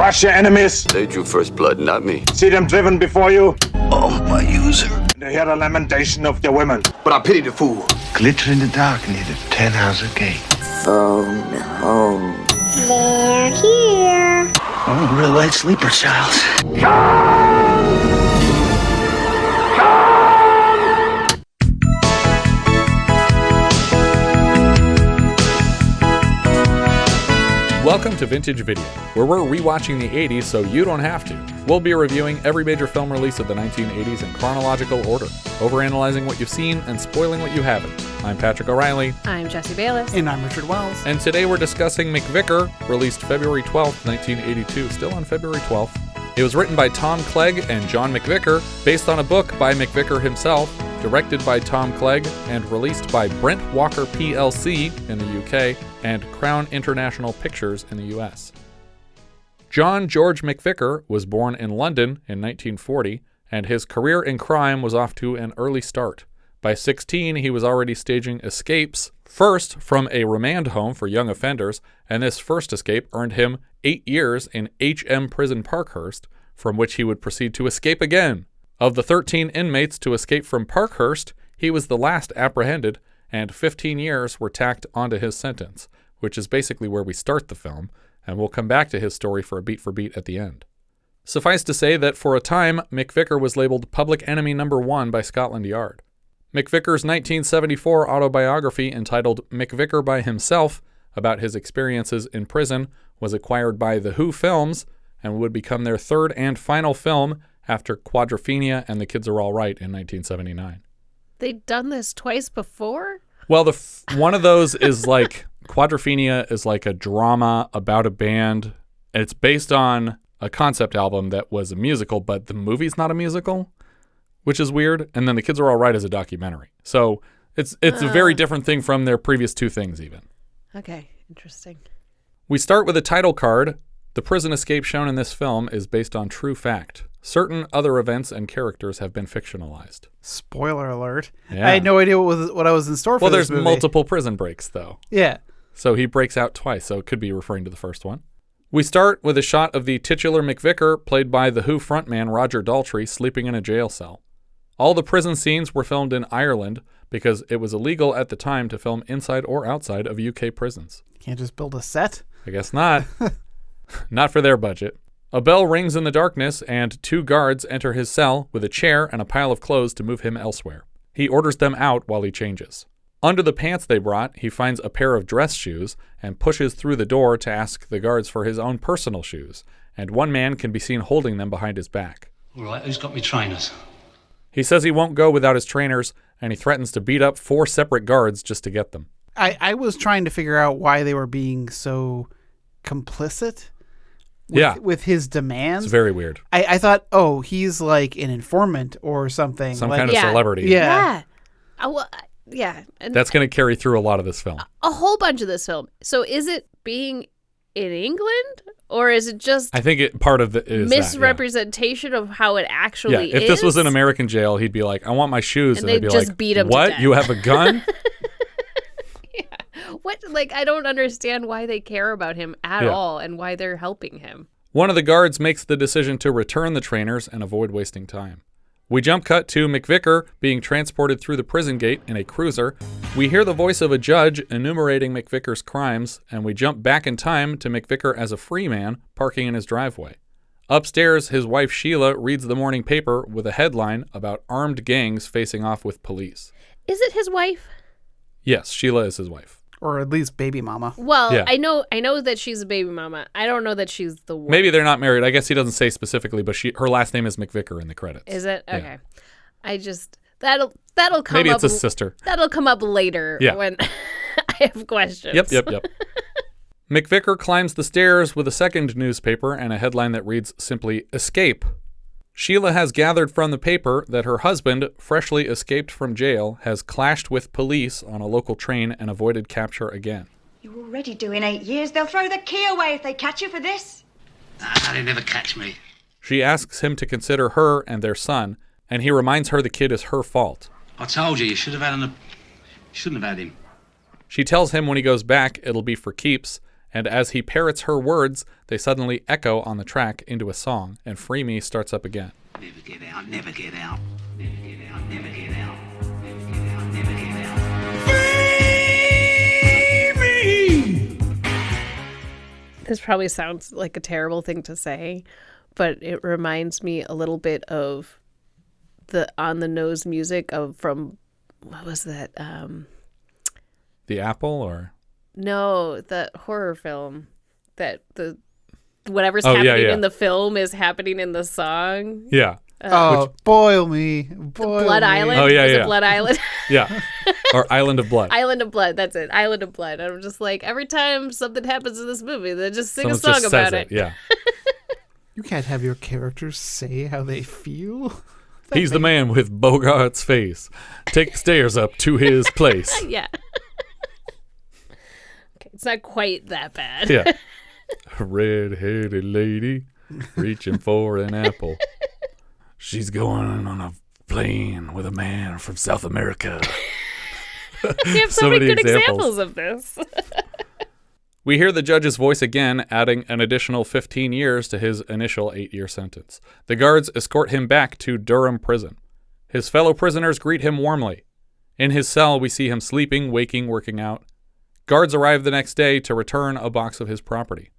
Crush your enemies. They drew first blood, not me. See them driven before you. Oh, my user. And hear the lamentation of your women. But I pity the fool. Glitter in the dark near the 10-house gate. Phone home. They're here. Oh, real light sleeper, child. Welcome to Vintage Video, where we're rewatching the 80s so you don't have to. We'll be reviewing every major film release of the 1980s in chronological order, overanalyzing what you've seen and spoiling what you haven't. I'm Patrick O'Reilly. I'm Jesse Bayless. And I'm Richard Wells. And today we're discussing McVicar, released February 12th, 1982, still on February 12th. It was written by Tom Clegg and John McVicar, based on a book by McVicar himself, directed by Tom Clegg, and released by Brent Walker plc in the UK and Crown International Pictures in the US. John George McVicar was born in London in 1940, and his career in crime was off to an early start. By 16, he was already staging escapes, first from a remand home for young offenders, and this first escape earned him 8 years in HM Prison Parkhurst, from which he would proceed to escape again. Of the 13 inmates to escape from Parkhurst, he was the last apprehended, and 15 years were tacked onto his sentence, which is basically where we start the film, and we'll come back to his story for beat at the end. Suffice to say that for a time, McVicar was labeled Public Enemy No. 1 by Scotland Yard. McVicar's 1974 autobiography entitled McVicar by Himself, about his experiences in prison, was acquired by The Who Films and would become their third and final film after Quadrophenia and The Kids Are All Right in 1979. They'd done this twice before? Well, one of those is like, Quadrophenia is like a drama about a band, and it's based on a concept album that was a musical, but the movie's not a musical, which is weird. And then The Kids Are All Right is a documentary. So it's a very different thing from their previous two things even. Okay, interesting. We start with a title card. The prison escape shown in this film is based on true fact. Certain other events and characters have been fictionalized. Spoiler alert. Yeah. I had no idea what I was in store for Well, this there's movie. multiple prison breaks, though. Yeah. So he breaks out twice, so it could be referring to the first one. We start with a shot of the titular McVicar, played by The Who frontman Roger Daltrey, sleeping in a jail cell. All the prison scenes were filmed in Ireland because it was illegal at the time to film inside or outside of UK prisons. Can't just build a set? I guess not. Not for their budget. A bell rings in the darkness, and 2 guards enter his cell with a chair and a pile of clothes to move him elsewhere. He orders them out while he changes. Under the pants they brought, he finds a pair of dress shoes and pushes through the door to ask the guards for his own personal shoes, and one man can be seen holding them behind his back. All right, who's got me trainers? He says he won't go without his trainers, and he threatens to beat up 4 separate guards just to get them. I was trying to figure out why they were being so complicit with his demands. It's very weird. I thought, oh, he's like an informant or something. Some like, kind of celebrity. Yeah. Yeah. And that's going to carry through a lot of this film. a whole bunch of this film. So is it being in England? Or is it just I think part of it is misrepresentation of how it actually is? If this was an American jail, he'd be like, I want my shoes. And they'd they'd be just like, beat him to what? death. You have a gun? What? Like, I don't understand why they care about him at all and why they're helping him. One of the guards makes the decision to return the trainers and avoid wasting time. We jump cut to McVicar being transported through the prison gate in a cruiser. We hear the voice of a judge enumerating McVicar's crimes, and we jump back in time to McVicar as a free man parking in his driveway. Upstairs, his wife Sheila reads the morning paper with a headline about armed gangs facing off with police. Is it his wife? Yes, Sheila is his wife. Or at least baby mama. Well, Yeah. I know that she's a baby mama. I don't know that she's the wife. Maybe they're not married. I guess he doesn't say specifically, but her last name is McVicar in the credits. Is it? Yeah. Okay. I just that'll come up. Maybe it's a sister. That'll come up later when I have questions. Yep. McVicar climbs the stairs with a second newspaper and a headline that reads simply, "Escape." Sheila has gathered from the paper that her husband, freshly escaped from jail, has clashed with police on a local train and avoided capture again. You're already doing 8 years. They'll throw the key away if they catch you for this. Nah, they never catch me. She asks him to consider her and their son, and he reminds her the kid is her fault. I told you should have had him. Shouldn't have had him. She tells him when he goes back, it'll be for keeps, and as he parrots her words, they suddenly echo on the track into a song, and Free Me starts up again. Never get out, never get out. Never get out, never get out. Never get out, never get out. Free me! This probably sounds like a terrible thing to say, but it reminds me a little bit of the on-the-nose music from, what was that? The Apple, or? No, the horror film that whatever's happening in the film is happening in the song. Yeah. Boil me. Boil Blood me. Island? Oh, yeah, Is yeah. it Blood Island? Yeah. Or Island of Blood. Island of Blood, that's it. Island of Blood. I'm just like, every time something happens in this movie, they just sing Someone a song just about says it. Yeah. You can't have your characters say how they feel. He's the man with Bogart's face. Take the stairs up to his place. Yeah. Okay, it's not quite that bad. Yeah. A red-headed lady reaching for an apple. She's going on a plane with a man from South America. We have so many good examples of this. We hear the judge's voice again, adding an additional 15 years to his initial 8-year sentence. The guards escort him back to Durham Prison. His fellow prisoners greet him warmly. In his cell, we see him sleeping, waking, working out. Guards arrive the next day to return a box of his property.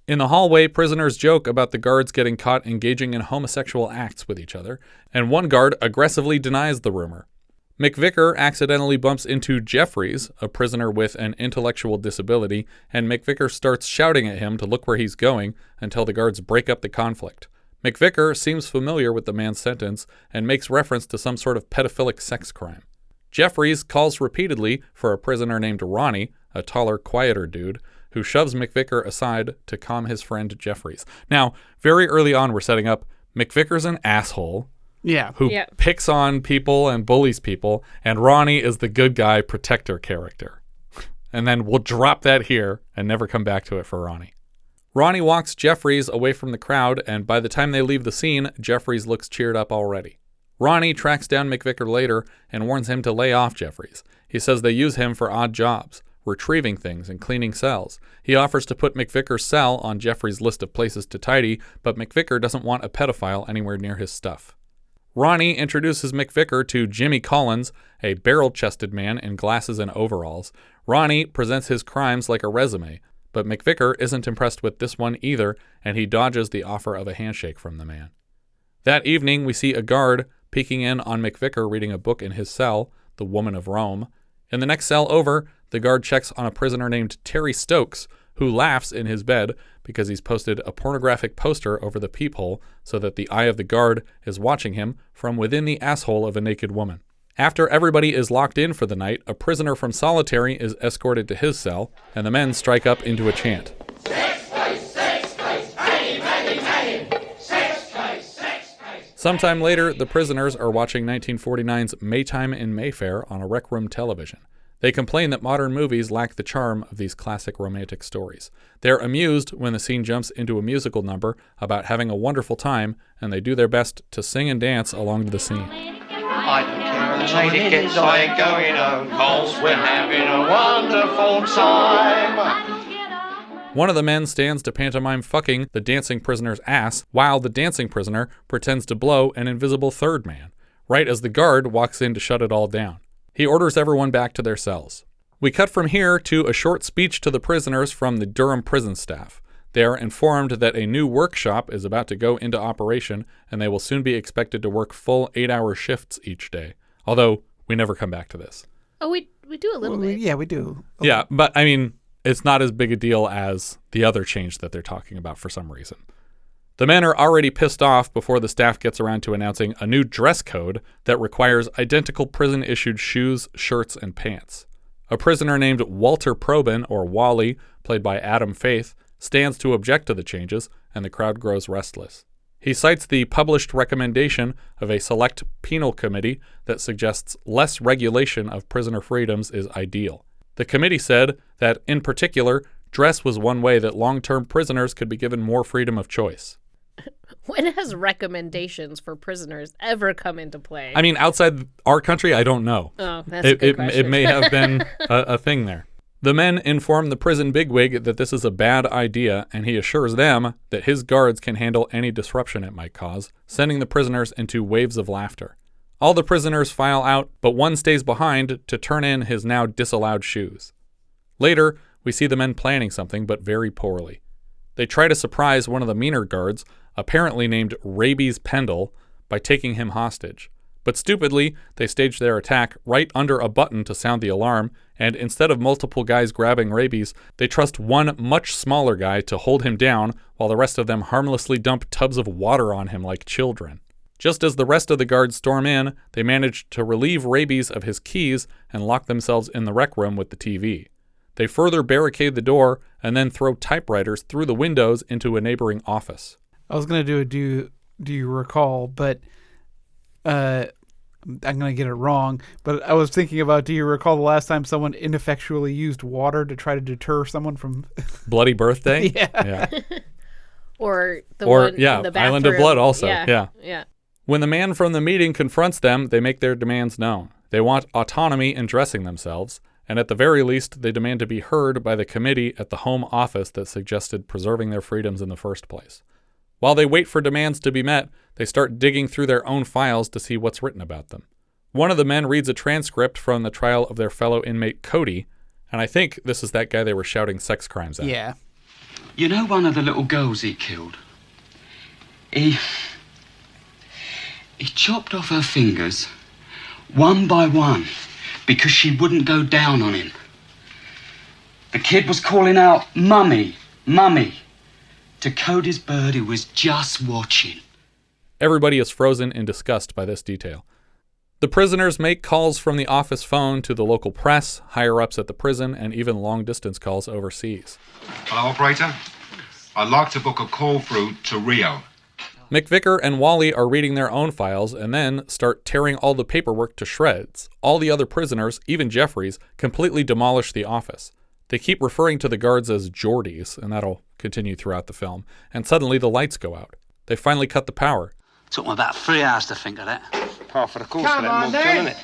In the hallway, prisoners joke about the guards getting caught engaging in homosexual acts with each other, and one guard aggressively denies the rumor. McVicar accidentally bumps into Jeffries, a prisoner with an intellectual disability, and McVicar starts shouting at him to look where he's going until the guards break up the conflict. McVicar seems familiar with the man's sentence and makes reference to some sort of pedophilic sex crime. Jeffries calls repeatedly for a prisoner named Ronnie, a taller, quieter dude, who shoves McVicar aside to calm his friend Jeffries. Now, very early on, we're setting up McVicar's an asshole. Yeah. Who picks on people and bullies people, and Ronnie is the good guy protector character. And then we'll drop that here and never come back to it for Ronnie. Ronnie walks Jeffries away from the crowd, and by the time they leave the scene, Jeffries looks cheered up already. Ronnie tracks down McVicar later and warns him to lay off Jeffries. He says they use him for odd jobs, retrieving things and cleaning cells. He offers to put McVicar's cell on Jeffries' list of places to tidy, but McVicar doesn't want a pedophile anywhere near his stuff. Ronnie introduces McVicar to Jimmy Collins, a barrel-chested man in glasses and overalls. Ronnie presents his crimes like a resume, but McVicar isn't impressed with this one either, and he dodges the offer of a handshake from the man. That evening, we see a guard peeking in on McVicar reading a book in his cell, The Woman of Rome. In the next cell over, the guard checks on a prisoner named Terry Stokes, who laughs in his bed because he's posted a pornographic poster over the peephole so that the eye of the guard is watching him from within the asshole of a naked woman. After everybody is locked in for the night, a prisoner from solitary is escorted to his cell, and the men strike up into a chant. Sometime later, the prisoners are watching 1949's Maytime in Mayfair on a rec room television. They complain that modern movies lack the charm of these classic romantic stories. They're amused when the scene jumps into a musical number about having a wonderful time, and they do their best to sing and dance along to the scene. I don't care if the lady gets like going home, 'cause we're having a wonderful time. One of the men stands to pantomime fucking the dancing prisoner's ass, while the dancing prisoner pretends to blow an invisible third man, right as the guard walks in to shut it all down. He orders everyone back to their cells. We cut from here to a short speech to the prisoners from the Durham prison staff. They are informed that a new workshop is about to go into operation, and they will soon be expected to work full 8-hour shifts each day. Although, we never come back to this. Oh, we do a little bit. Yeah, we do. Yeah, but I mean, it's not as big a deal as the other change that they're talking about for some reason. The men are already pissed off before the staff gets around to announcing a new dress code that requires identical prison-issued shoes, shirts, and pants. A prisoner named Walter Probyn, or Wally, played by Adam Faith, stands to object to the changes, and the crowd grows restless. He cites the published recommendation of a select penal committee that suggests less regulation of prisoner freedoms is ideal. The committee said that, in particular, dress was one way that long-term prisoners could be given more freedom of choice. When has recommendations for prisoners ever come into play? I mean, outside our country, I don't know. Oh, that's a good question. It may have been a thing there. The men inform the prison bigwig that this is a bad idea, and he assures them that his guards can handle any disruption it might cause, sending the prisoners into waves of laughter. All the prisoners file out, but one stays behind to turn in his now disallowed shoes. Later, we see the men planning something, but very poorly. They try to surprise one of the meaner guards, apparently named Rabies Pendle, by taking him hostage. But stupidly, they stage their attack right under a button to sound the alarm, and instead of multiple guys grabbing Rabies, they trust one much smaller guy to hold him down while the rest of them harmlessly dump tubs of water on him like children. Just as the rest of the guards storm in, they manage to relieve Rabies of his keys and lock themselves in the rec room with the TV. They further barricade the door and then throw typewriters through the windows into a neighboring office. I was going to do you recall, but I'm going to get it wrong. But I was thinking about, do you recall the last time someone ineffectually used water to try to deter someone from... Bloody Birthday? Yeah. Or one in the bathroom. Island of Blood also. Yeah. When the man from the meeting confronts them, they make their demands known. They want autonomy in dressing themselves, and at the very least, they demand to be heard by the committee at the home office that suggested preserving their freedoms in the first place. While they wait for demands to be met, they start digging through their own files to see what's written about them. One of the men reads a transcript from the trial of their fellow inmate Cody, and I think this is that guy they were shouting sex crimes at. Yeah. You know one of the little girls he killed? He chopped off her fingers, one by one, because she wouldn't go down on him. The kid was calling out, "Mummy, Mummy," to Cody's bird who was just watching. Everybody is frozen in disgust by this detail. The prisoners make calls from the office phone to the local press, higher-ups at the prison, and even long-distance calls overseas. Hello, operator. I'd like to book a call through to Rio. McVicar and Wally are reading their own files and then start tearing all the paperwork to shreds. All the other prisoners, even Jeffries, completely demolish the office. They keep referring to the guards as Geordies, and that'll continue throughout the film, and suddenly the lights go out. They finally cut the power. Took me about 3 hours to think of that. Par for the course for that mob, isn't it?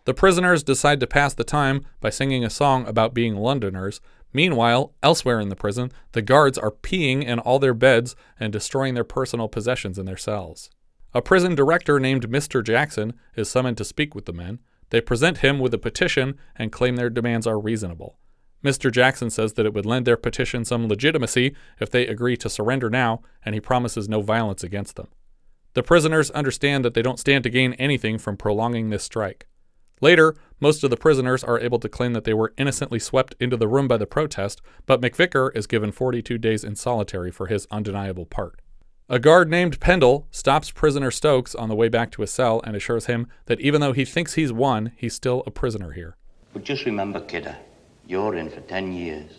The prisoners decide to pass the time by singing a song about being Londoners. Meanwhile, elsewhere in the prison, the guards are peeing in all their beds and destroying their personal possessions in their cells. A prison director named Mr. Jackson is summoned to speak with the men. They present him with a petition and claim their demands are reasonable. Mr. Jackson says that it would lend their petition some legitimacy if they agree to surrender now, and he promises no violence against them. The prisoners understand that they don't stand to gain anything from prolonging this strike. Later, most of the prisoners are able to claim that they were innocently swept into the room by the protest, but McVicar is given 42 days in solitary for his undeniable part. A guard named Pendle stops prisoner Stokes on the way back to his cell and assures him that even though he thinks he's won, he's still a prisoner here. But just remember, kidder, you're in for 10 years.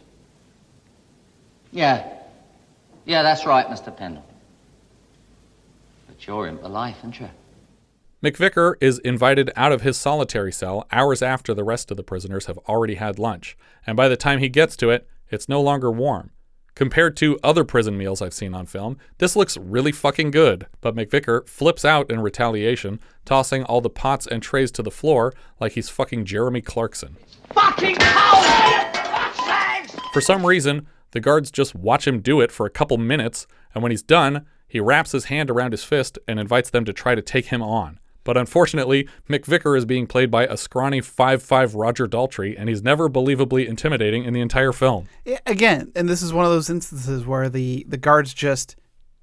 Yeah, that's right, Mr. Pendle. But you're in for life, aren't you? McVicar is invited out of his solitary cell hours after the rest of the prisoners have already had lunch, and by the time he gets to it, it's no longer warm. Compared to other prison meals I've seen on film, this looks really fucking good, but McVicar flips out in retaliation, tossing all the pots and trays to the floor like he's fucking Jeremy Clarkson. Fucking cold! For some reason, the guards just watch him do it for a couple minutes, and when he's done, he wraps his hand around his fist and invites them to try to take him on. But unfortunately, McVicar is being played by a scrawny 5'5" Roger Daltrey, and he's never believably intimidating in the entire film. Again, and this is one of those instances where the guards just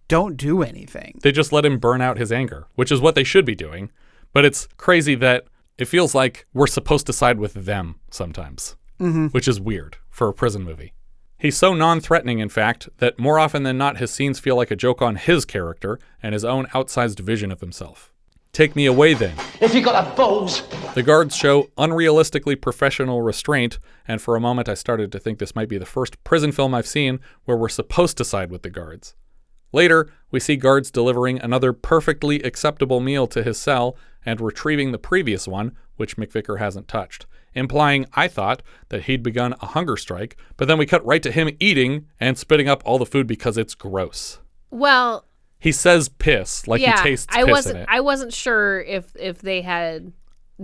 don't do anything. They just let him burn out his anger, which is what they should be doing. But it's crazy that it feels like we're supposed to side with them sometimes, which is weird for a prison movie. He's so non-threatening, in fact, that more often than not his scenes feel like a joke on his character and his own outsized vision of himself. Take me away, then. If you got the balls. The guards show unrealistically professional restraint, and for a moment I started to think this might be the first prison film I've seen where we're supposed to side with the guards. Later, we see guards delivering another perfectly acceptable meal to his cell and retrieving the previous one, which McVicar hasn't touched, implying, I thought, that he'd begun a hunger strike, but then we cut right to him eating and spitting up all the food because it's gross. Well... He says piss, like he tastes piss in it. I wasn't sure if they had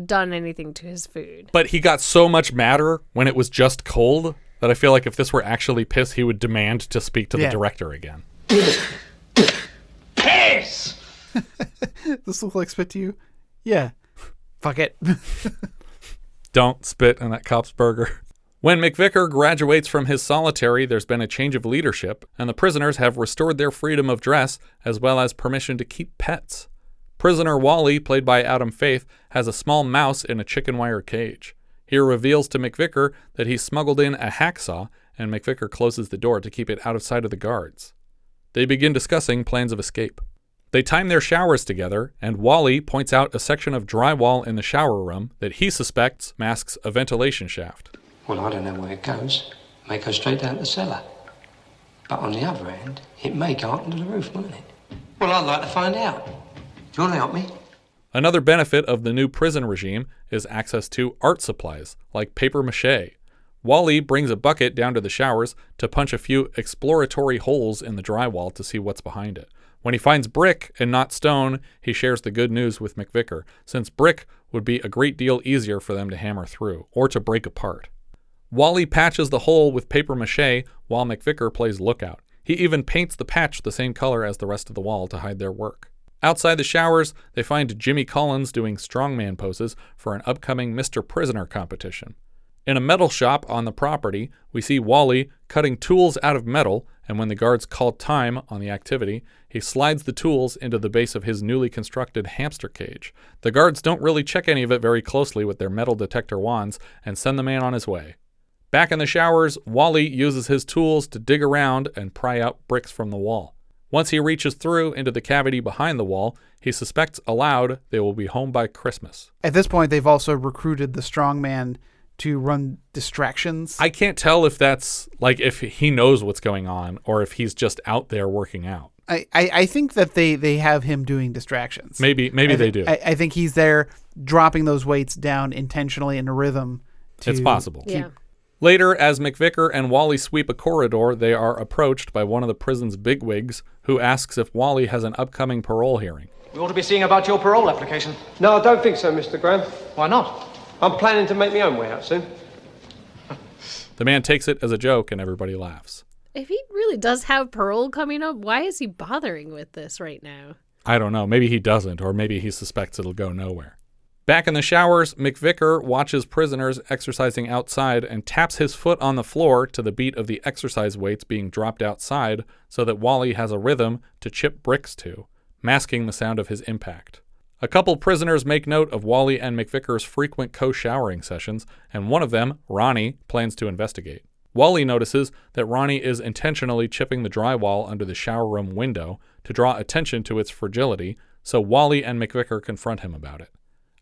done anything to his food. But he got so much madder when it was just cold that I feel like if this were actually piss, he would demand to speak to the director again. Piss! This look like spit to you? Yeah. Fuck it. Don't spit in that cop's burger. When McVicar graduates from his solitary, there's been a change of leadership, and the prisoners have restored their freedom of dress, as well as permission to keep pets. Prisoner Wally, played by Adam Faith, has a small mouse in a chicken wire cage. He reveals to McVicar that he smuggled in a hacksaw, and McVicar closes the door to keep it out of sight of the guards. They begin discussing plans of escape. They time their showers together, and Wally points out a section of drywall in the shower room that he suspects masks a ventilation shaft. Well, I don't know where it goes. It may go straight down to the cellar. But on the other hand, it may go up into the roof, mightn't it? Well, I'd like to find out. Do you want to help me? Another benefit of the new prison regime is access to art supplies, like paper mache. Wally brings a bucket down to the showers to punch a few exploratory holes in the drywall to see what's behind it. When he finds brick and not stone, he shares the good news with McVicar, since brick would be a great deal easier for them to hammer through, or to break apart. Wally patches the hole with paper mache while McVicar plays lookout. He even paints the patch the same color as the rest of the wall to hide their work. Outside the showers, they find Jimmy Collins doing strongman poses for an upcoming Mr. Prisoner competition. In a metal shop on the property, we see Wally cutting tools out of metal, and when the guards call time on the activity, he slides the tools into the base of his newly constructed hamster cage. The guards don't really check any of it very closely with their metal detector wands and send the man on his way. Back in the showers, Wally uses his tools to dig around and pry out bricks from the wall. Once he reaches through into the cavity behind the wall, he suspects aloud they will be home by Christmas. At this point, they've also recruited the strongman to run distractions. I can't tell if that's, like, if he knows what's going on or if he's just out there working out. I think that they have him doing distractions. Maybe they do. I think he's there dropping those weights down intentionally in a rhythm. It's possible. Yeah. Later, as McVicar and Wally sweep a corridor, they are approached by one of the prison's bigwigs, who asks if Wally has an upcoming parole hearing. We ought to be seeing about your parole application. No, I don't think so, Mr. Graham. Why not? I'm planning to make my own way out soon. The man takes it as a joke, and everybody laughs. If he really does have parole coming up, why is he bothering with this right now? I don't know. Maybe he doesn't, or maybe he suspects it'll go nowhere. Back in the showers, McVicar watches prisoners exercising outside and taps his foot on the floor to the beat of the exercise weights being dropped outside so that Wally has a rhythm to chip bricks to, masking the sound of his impact. A couple prisoners make note of Wally and McVicar's frequent co-showering sessions, and one of them, Ronnie, plans to investigate. Wally notices that Ronnie is intentionally chipping the drywall under the shower room window to draw attention to its fragility, so Wally and McVicar confront him about it.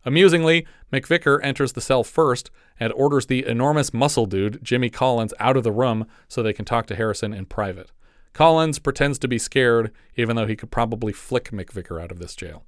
Amusingly, McVicar enters the cell first and orders the enormous muscle dude, Jimmy Collins, out of the room so they can talk to Harrison in private. Collins pretends to be scared, even though he could probably flick McVicar out of this jail.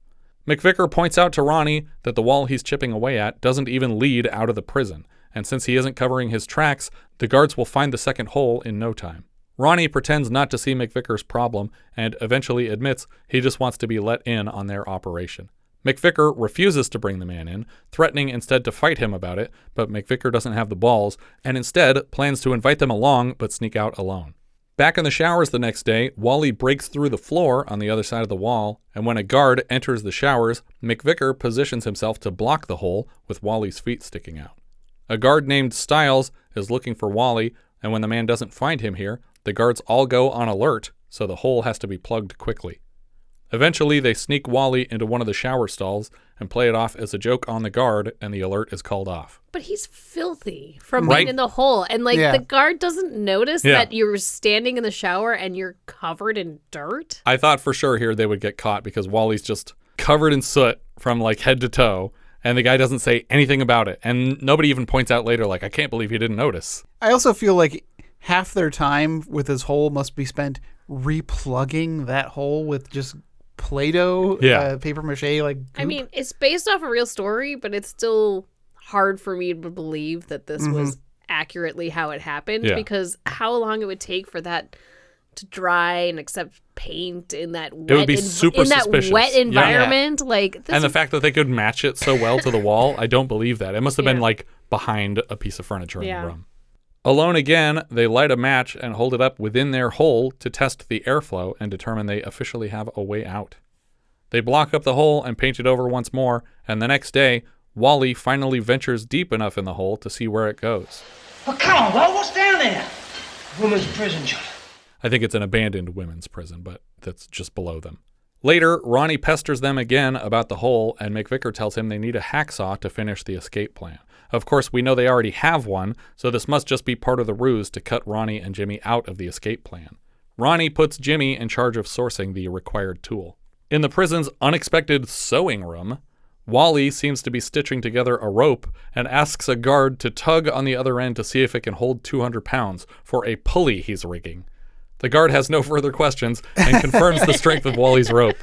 McVicar points out to Ronnie that the wall he's chipping away at doesn't even lead out of the prison, and since he isn't covering his tracks, the guards will find the second hole in no time. Ronnie pretends not to see McVicar's problem and eventually admits he just wants to be let in on their operation. McVicar refuses to bring the man in, threatening instead to fight him about it, but McVicar doesn't have the balls, and instead plans to invite them along but sneak out alone. Back in the showers the next day, Wally breaks through the floor on the other side of the wall, and when a guard enters the showers, McVicar positions himself to block the hole with Wally's feet sticking out. A guard named Stiles is looking for Wally, and when the man doesn't find him here, the guards all go on alert, so the hole has to be plugged quickly. Eventually, they sneak Wally into one of the shower stalls and play it off as a joke on the guard, and the alert is called off. But he's filthy from being in the hole. And, the guard doesn't notice that you're standing in the shower and you're covered in dirt. I thought for sure here they would get caught because Wally's just covered in soot from, head to toe, and the guy doesn't say anything about it. And nobody even points out later, I can't believe he didn't notice. I also feel like half their time with this hole must be spent replugging that hole with just Play-Doh, paper mache, goop. I mean, it's based off a real story, but it's still hard for me to believe that this was accurately how it happened, because how long it would take for that to dry and accept paint in that wet, it would be super suspicious. Wet environment. Yeah. Like, and the fact that they could match it so well to the wall, I don't believe that. It must have been like behind a piece of furniture in the room. Alone again, they light a match and hold it up within their hole to test the airflow and determine they officially have a way out. They block up the hole and paint it over once more, and the next day, Wally finally ventures deep enough in the hole to see where it goes. Well, come on, Walt, what's down there? Woman's prison, John. I think it's an abandoned women's prison, but that's just below them. Later, Ronnie pesters them again about the hole, and McVicar tells him they need a hacksaw to finish the escape plan. Of course, we know they already have one, so this must just be part of the ruse to cut Ronnie and Jimmy out of the escape plan. Ronnie puts Jimmy in charge of sourcing the required tool. In the prison's unexpected sewing room, Wally seems to be stitching together a rope and asks a guard to tug on the other end to see if it can hold 200 pounds for a pulley he's rigging. The guard has no further questions and confirms the strength of Wally's rope.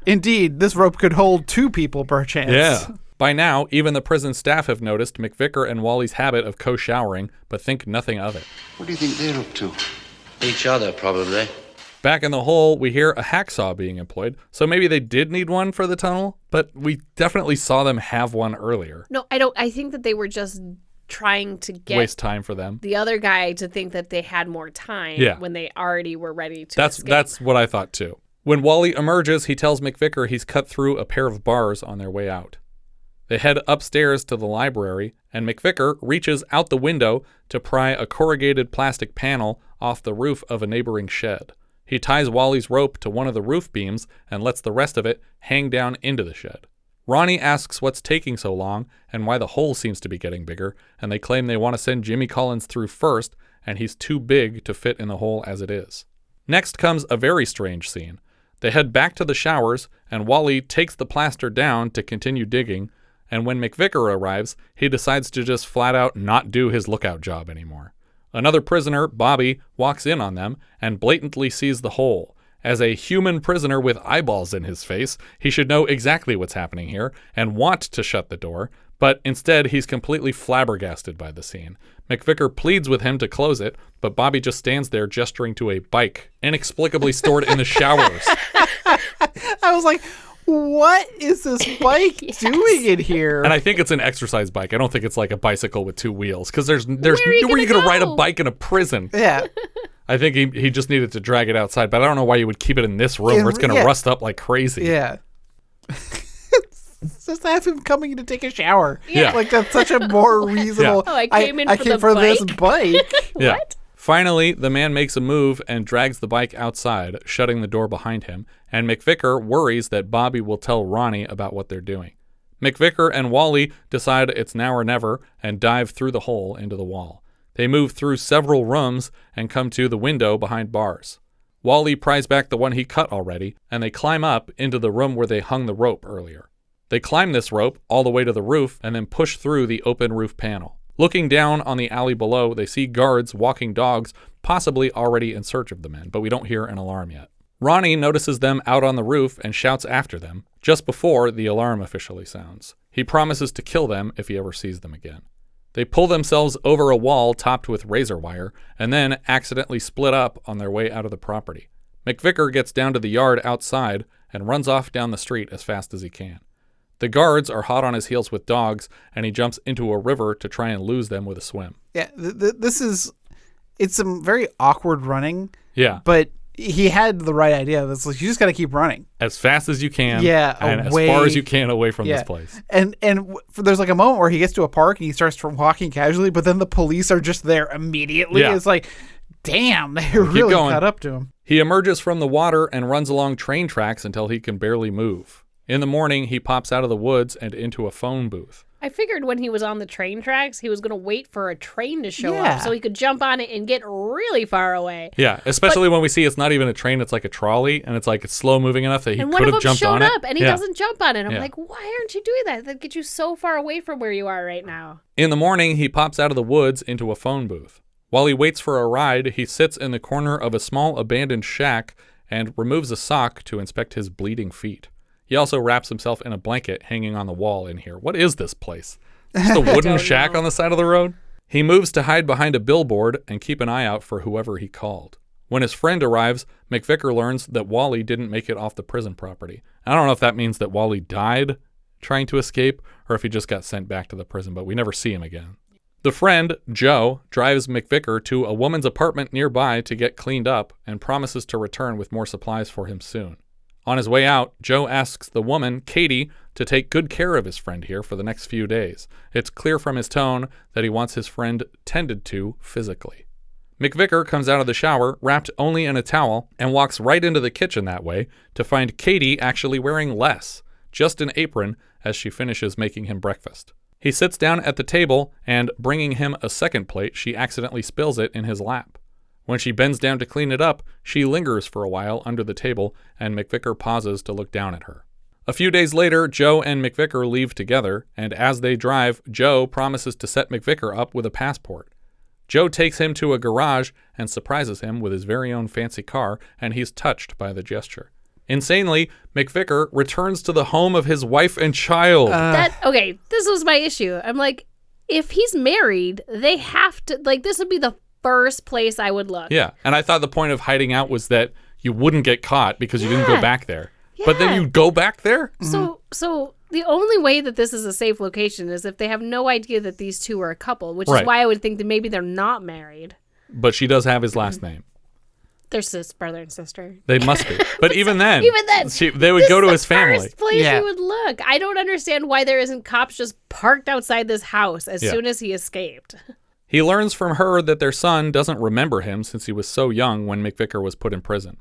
Indeed, this rope could hold 2 people per chance. Yeah. By now, even the prison staff have noticed McVicar and Wally's habit of co-showering, but think nothing of it. What do you think they're up to? Each other, probably. Back in the hole, we hear a hacksaw being employed, so maybe they did need one for the tunnel, but we definitely saw them have one earlier. No, I don't. I think that they were just trying to get waste time for them. The other guy to think that they had more time when they already were ready to escape. That's what I thought too. When Wally emerges, he tells McVicar he's cut through a pair of bars on their way out. They head upstairs to the library, and McVicar reaches out the window to pry a corrugated plastic panel off the roof of a neighboring shed. He ties Wally's rope to one of the roof beams and lets the rest of it hang down into the shed. Ronnie asks what's taking so long and why the hole seems to be getting bigger, and they claim they want to send Jimmy Collins through first, and he's too big to fit in the hole as it is. Next comes a very strange scene. They head back to the showers, and Wally takes the plaster down to continue digging, and when McVicar arrives, he decides to just flat out not do his lookout job anymore. Another prisoner, Bobby, walks in on them and blatantly sees the hole. As a human prisoner with eyeballs in his face, he should know exactly what's happening here and want to shut the door, but instead he's completely flabbergasted by the scene. McVicar pleads with him to close it, but Bobby just stands there gesturing to a bike, inexplicably stored in the showers. I was like, what is this bike doing in here? And I think it's an exercise bike. I don't think it's like a bicycle with 2 wheels, because there's where are you going to ride a bike in a prison? Yeah. I think he just needed to drag it outside, but I don't know why you would keep it in this room where it's going to rust up like crazy. Yeah. Just have him coming to take a shower. Yeah. Like, that's such a more reasonable... Oh, I came for this bike. Yeah. What? Finally, the man makes a move and drags the bike outside, shutting the door behind him, and McVicar worries that Bobby will tell Ronnie about what they're doing. McVicar and Wally decide it's now or never and dive through the hole into the wall. They move through several rooms and come to the window behind bars. Wally pries back the one he cut already, and they climb up into the room where they hung the rope earlier. They climb this rope all the way to the roof and then push through the open roof panel. Looking down on the alley below, they see guards walking dogs, possibly already in search of the men, but we don't hear an alarm yet. Ronnie notices them out on the roof and shouts after them, just before the alarm officially sounds. He promises to kill them if he ever sees them again. They pull themselves over a wall topped with razor wire, and then accidentally split up on their way out of the property. McVicar gets down to the yard outside and runs off down the street as fast as he can. The guards are hot on his heels with dogs, and he jumps into a river to try and lose them with a swim. Yeah, it's some very awkward running. Yeah. But he had the right idea. It's like, you just got to keep running. As fast as you can. Yeah, and away, as far as you can away from this place. And there's like a moment where he gets to a park and he starts walking casually, but then the police are just there immediately. Yeah. It's like, damn, they really caught up to him. He emerges from the water and runs along train tracks until he can barely move. In the morning, he pops out of the woods and into a phone booth. I figured when he was on the train tracks, he was going to wait for a train to show up so he could jump on it and get really far away. Yeah, especially when we see it's not even a train, it's like a trolley, and it's like it's slow moving enough that he could have jumped on it. And one of them showed up, and he doesn't jump on it. I'm like, why aren't you doing that? That gets you so far away from where you are right now. In the morning, he pops out of the woods into a phone booth. While he waits for a ride, he sits in the corner of a small abandoned shack and removes a sock to inspect his bleeding feet. He also wraps himself in a blanket hanging on the wall in here. What is this place? Just a wooden shack on the side of the road? He moves to hide behind a billboard and keep an eye out for whoever he called. When his friend arrives, McVicar learns that Wally didn't make it off the prison property. I don't know if that means that Wally died trying to escape or if he just got sent back to the prison, but we never see him again. The friend, Joe, drives McVicar to a woman's apartment nearby to get cleaned up and promises to return with more supplies for him soon. On his way out, Joe asks the woman, Katie, to take good care of his friend here for the next few days. It's clear from his tone that he wants his friend tended to physically. McVicar comes out of the shower, wrapped only in a towel, and walks right into the kitchen that way to find Katie actually wearing less, just an apron, as she finishes making him breakfast. He sits down at the table, and bringing him a second plate, she accidentally spills it in his lap. When she bends down to clean it up, she lingers for a while under the table, and McVicar pauses to look down at her. A few days later, Joe and McVicar leave together, and as they drive, Joe promises to set McVicar up with a passport. Joe takes him to a garage and surprises him with his very own fancy car, and he's touched by the gesture. Insanely, McVicar returns to the home of his wife and child. Okay, this was my issue. I'm like, if he's married, they have to, like, this would be the first place I would look. Yeah, and I thought the point of hiding out was that you wouldn't get caught because you didn't go back there. Yeah. But then you go back there? So the only way that this is a safe location is if they have no idea that these two are a couple, which is why I would think that maybe they're not married. But she does have his last name. They're brother and sister. They must be. But even then, they would this go to is his the family. First place you would look. I don't understand why there isn't cops just parked outside this house as soon as he escaped. He learns from her that their son doesn't remember him since he was so young when McVicar was put in prison.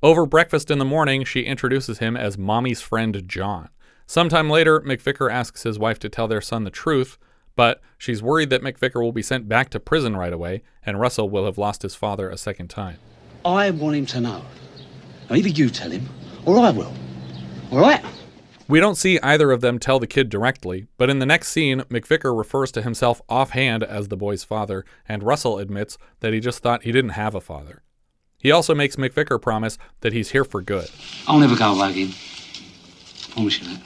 Over breakfast in the morning, she introduces him as Mommy's friend John. Sometime later, McVicar asks his wife to tell their son the truth, but she's worried that McVicar will be sent back to prison right away, and Russell will have lost his father a second time. I want him to know. Now, either you tell him, or I will. All right? We don't see either of them tell the kid directly, but in the next scene, McVicar refers to himself offhand as the boy's father, and Russell admits that he just thought he didn't have a father. He also makes McVicar promise that he's here for good. I'll never go away again. Promise you that.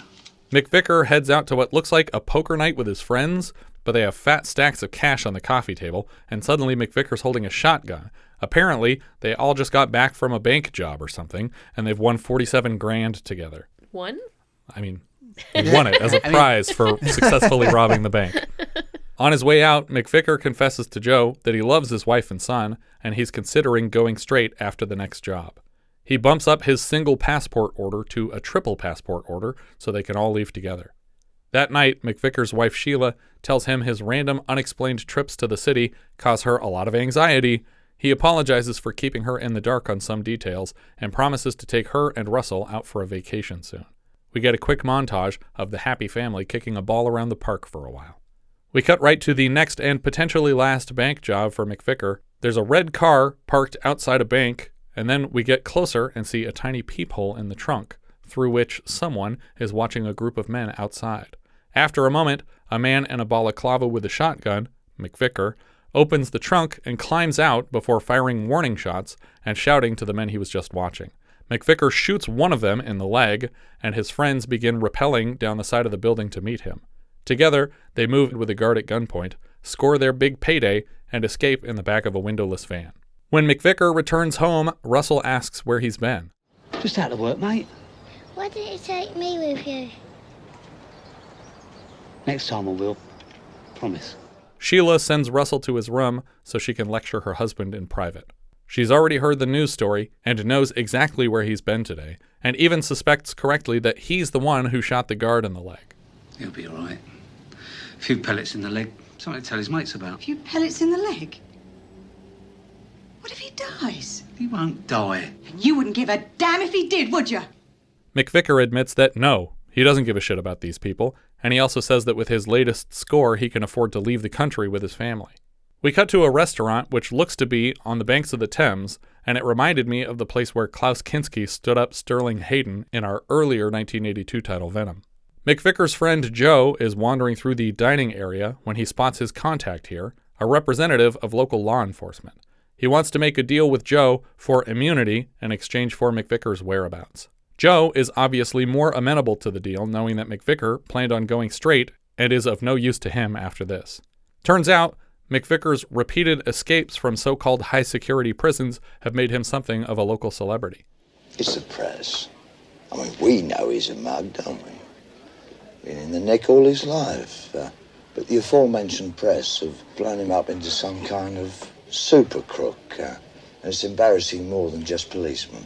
McVicar heads out to what looks like a poker night with his friends, but they have fat stacks of cash on the coffee table, and suddenly McVicar's holding a shotgun. Apparently, they all just got back from a bank job or something, and they've won $47,000 together. One? I mean, he won it as a prize for successfully robbing the bank. On his way out, McVicar confesses to Joe that he loves his wife and son, and he's considering going straight after the next job. He bumps up his single passport order to a triple passport order so they can all leave together. That night, McVicar's wife Sheila tells him his random, unexplained trips to the city cause her a lot of anxiety. He apologizes for keeping her in the dark on some details and promises to take her and Russell out for a vacation soon. We get a quick montage of the happy family kicking a ball around the park for a while. We cut right to the next and potentially last bank job for McVicar. There's a red car parked outside a bank, and then we get closer and see a tiny peephole in the trunk, through which someone is watching a group of men outside. After a moment, a man in a balaclava with a shotgun, McVicar, opens the trunk and climbs out before firing warning shots and shouting to the men he was just watching. McVicar shoots one of them in the leg, and his friends begin rappelling down the side of the building to meet him. Together, they move with a guard at gunpoint, score their big payday, and escape in the back of a windowless van. When McVicar returns home, Russell asks where he's been. Just out of work, mate. Why didn't you take me with you? Next time I will. Promise. Sheila sends Russell to his room so she can lecture her husband in private. She's already heard the news story and knows exactly where he's been today, and even suspects correctly that he's the one who shot the guard in the leg. He'll be all right. A few pellets in the leg. Something to tell his mates about. A few pellets in the leg? What if he dies? He won't die. And you wouldn't give a damn if he did, would you? McVicar admits that no, he doesn't give a shit about these people, and he also says that with his latest score, he can afford to leave the country with his family. We cut to a restaurant which looks to be on the banks of the Thames, and it reminded me of the place where Klaus Kinski stood up Sterling Hayden in our earlier 1982 title Venom. McVicar's friend Joe is wandering through the dining area when he spots his contact here, a representative of local law enforcement. He wants to make a deal with Joe for immunity in exchange for McVicar's whereabouts. Joe is obviously more amenable to the deal, knowing that McVicar planned on going straight and is of no use to him after this. Turns out, McVicar's repeated escapes from so-called high-security prisons have made him something of a local celebrity. It's the press. I mean, we know he's a mug, don't we? Been in the nick all his life. But the aforementioned press have blown him up into some kind of super crook. And it's embarrassing more than just policemen.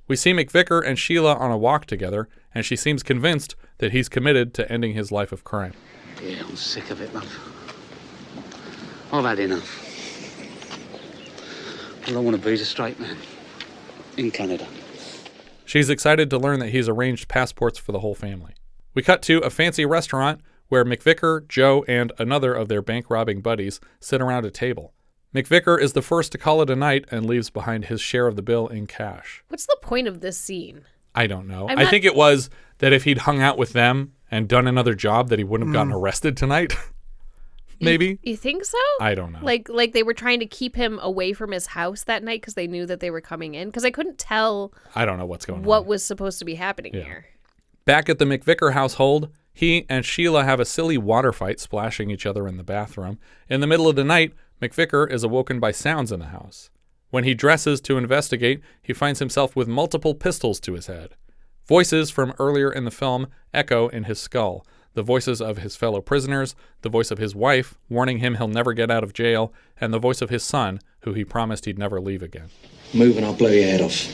We see McVicar and Sheila on a walk together, and she seems convinced that he's committed to ending his life of crime. Yeah, I'm sick of it, love. I've had enough. All I want to be is a straight man. In Canada. She's excited to learn that he's arranged passports for the whole family. We cut to a fancy restaurant where McVicar, Joe, and another of their bank-robbing buddies sit around a table. McVicar is the first to call it a night and leaves behind his share of the bill in cash. What's the point of this scene? I don't know. I think it was that if he'd hung out with them and done another job that he wouldn't have gotten arrested tonight. Maybe. You think so? I don't know. Like they were trying to keep him away from his house that night because they knew that they were coming in? Because I couldn't tell I don't know what's going on. What was supposed to be happening here. Back at the McVicar household, he and Sheila have a silly water fight splashing each other in the bathroom. In the middle of the night, McVicar is awoken by sounds in the house. When he dresses to investigate, he finds himself with multiple pistols to his head. Voices from earlier in the film echo in his skull. The voices of his fellow prisoners, the voice of his wife, warning him he'll never get out of jail, and the voice of his son, who he promised he'd never leave again. Move and I'll blow your head off.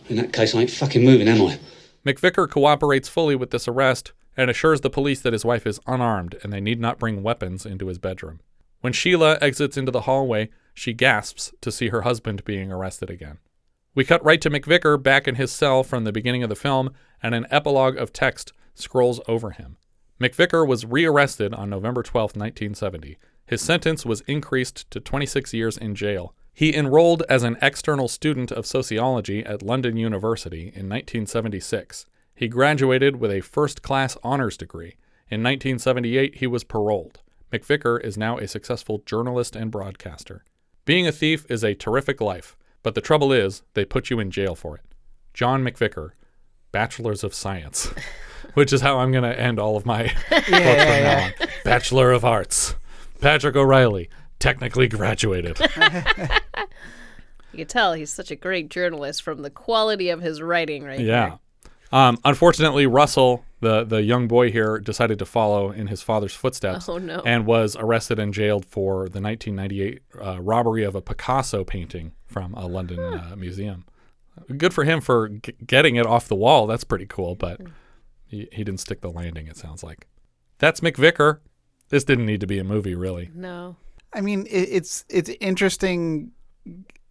In that case, I ain't fucking moving, am I? McVicar cooperates fully with this arrest and assures the police that his wife is unarmed and they need not bring weapons into his bedroom. When Sheila exits into the hallway, she gasps to see her husband being arrested again. We cut right to McVicar back in his cell from the beginning of the film, and an epilogue of text scrolls over him. McVicar was rearrested on November 12, 1970. His sentence was increased to 26 years in jail. He enrolled as an external student of sociology at London University in 1976. He graduated with a first-class honors degree. In 1978, he was paroled. McVicar is now a successful journalist and broadcaster. Being a thief is a terrific life, but the trouble is, they put you in jail for it. John McVicar, Bachelors of Science, which is how I'm going to end all of my quotes from now on. Bachelor of Arts. Patrick O'Reilly, technically graduated. You can tell he's such a great journalist from the quality of his writing right there. Unfortunately, Russell, the young boy here, decided to follow in his father's footsteps and was arrested and jailed for the 1998 robbery of a Picasso painting from a London museum. Good for him for getting it off the wall. That's pretty cool, but he didn't stick the landing, it sounds like. That's McVicar. This didn't need to be a movie, really. No. I mean, it's interesting